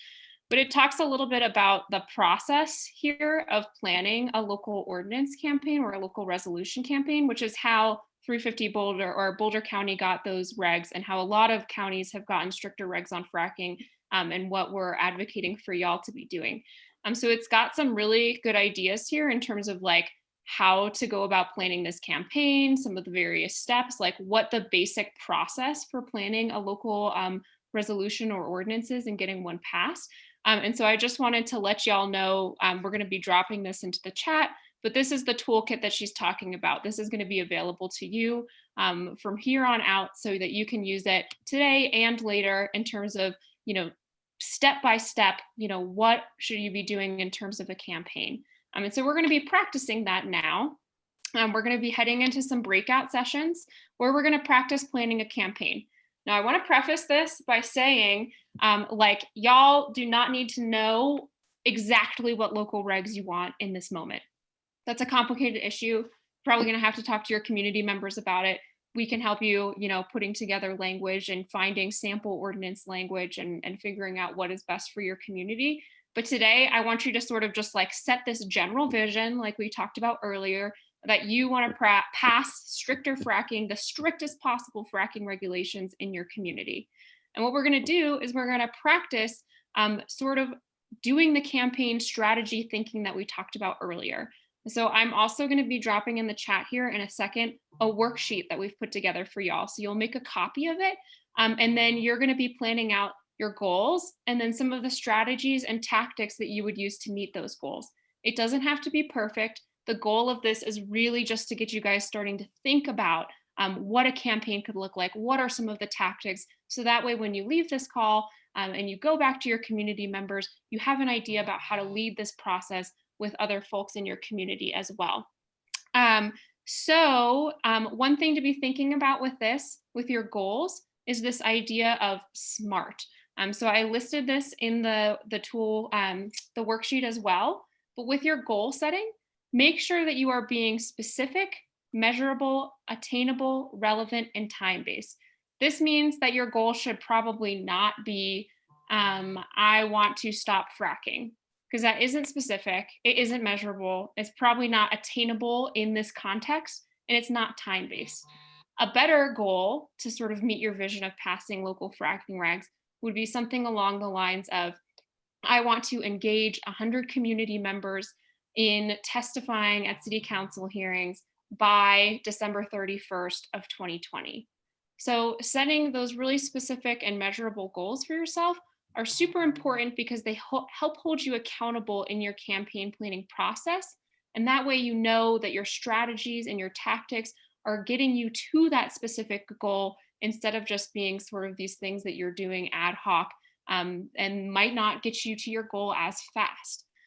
But it talks a little bit about the process here of planning a local ordinance campaign or a local resolution campaign, which is how 350 Boulder or Boulder County got those regs, and how a lot of counties have gotten stricter regs on fracking, and what we're advocating for y'all to be doing. So it's got some really good ideas here in terms of like how to go about planning this campaign, some of the various steps, like what the basic process for planning a local resolution or ordinances and getting one passed. And so I just wanted to let y'all know, we're going to be dropping this into the chat, but this is the toolkit that she's talking about. This is going to be available to you from here on out so that you can use it today and later in terms of, step by step, what should you be doing in terms of a campaign. And so we're going to be practicing that now. We're going to be heading into some breakout sessions where we're going to practice planning a campaign. Now, I want to preface this by saying, y'all do not need to know exactly what local regs you want in this moment. That's a complicated issue. Probably going to have to talk to your community members about it. We can help you, putting together language and finding sample ordinance language and figuring out what is best for your community. But today I want you to sort of just like set this general vision, like we talked about earlier, that you want to pass stricter fracking, the strictest possible fracking regulations in your community. And what we're going to do is we're going to practice sort of doing the campaign strategy thinking that we talked about earlier. So I'm also going to be dropping in the chat here in a second a worksheet that we've put together for y'all. So you'll make a copy of it, and then you're going to be planning out your goals and then some of the strategies and tactics that you would use to meet those goals. It doesn't have to be perfect. The goal of this is really just to get you guys starting to think about what a campaign could look like, what are some of the tactics, so that way when you leave this call and you go back to your community members, you have an idea about how to lead this process with other folks in your community as well. One thing to be thinking about with this, with your goals, is this idea of SMART. So I listed this in the tool, the worksheet as well, but with your goal setting, make sure that you are being specific, measurable, attainable, relevant, and time-based. This means that your goal should probably not be, I want to stop fracking, because that isn't specific, it isn't measurable, it's probably not attainable in this context, and it's not time-based. A better goal to sort of meet your vision of passing local fracking regs would be something along the lines of, I want to engage 100 community members in testifying at city council hearings by December 31st of 2020. So setting those really specific and measurable goals for yourself are super important because they help hold you accountable in your campaign planning process. And that way you know that your strategies and your tactics are getting you to that specific goal instead of just being sort of these things that you're doing ad hoc and might not get you to your goal as fast.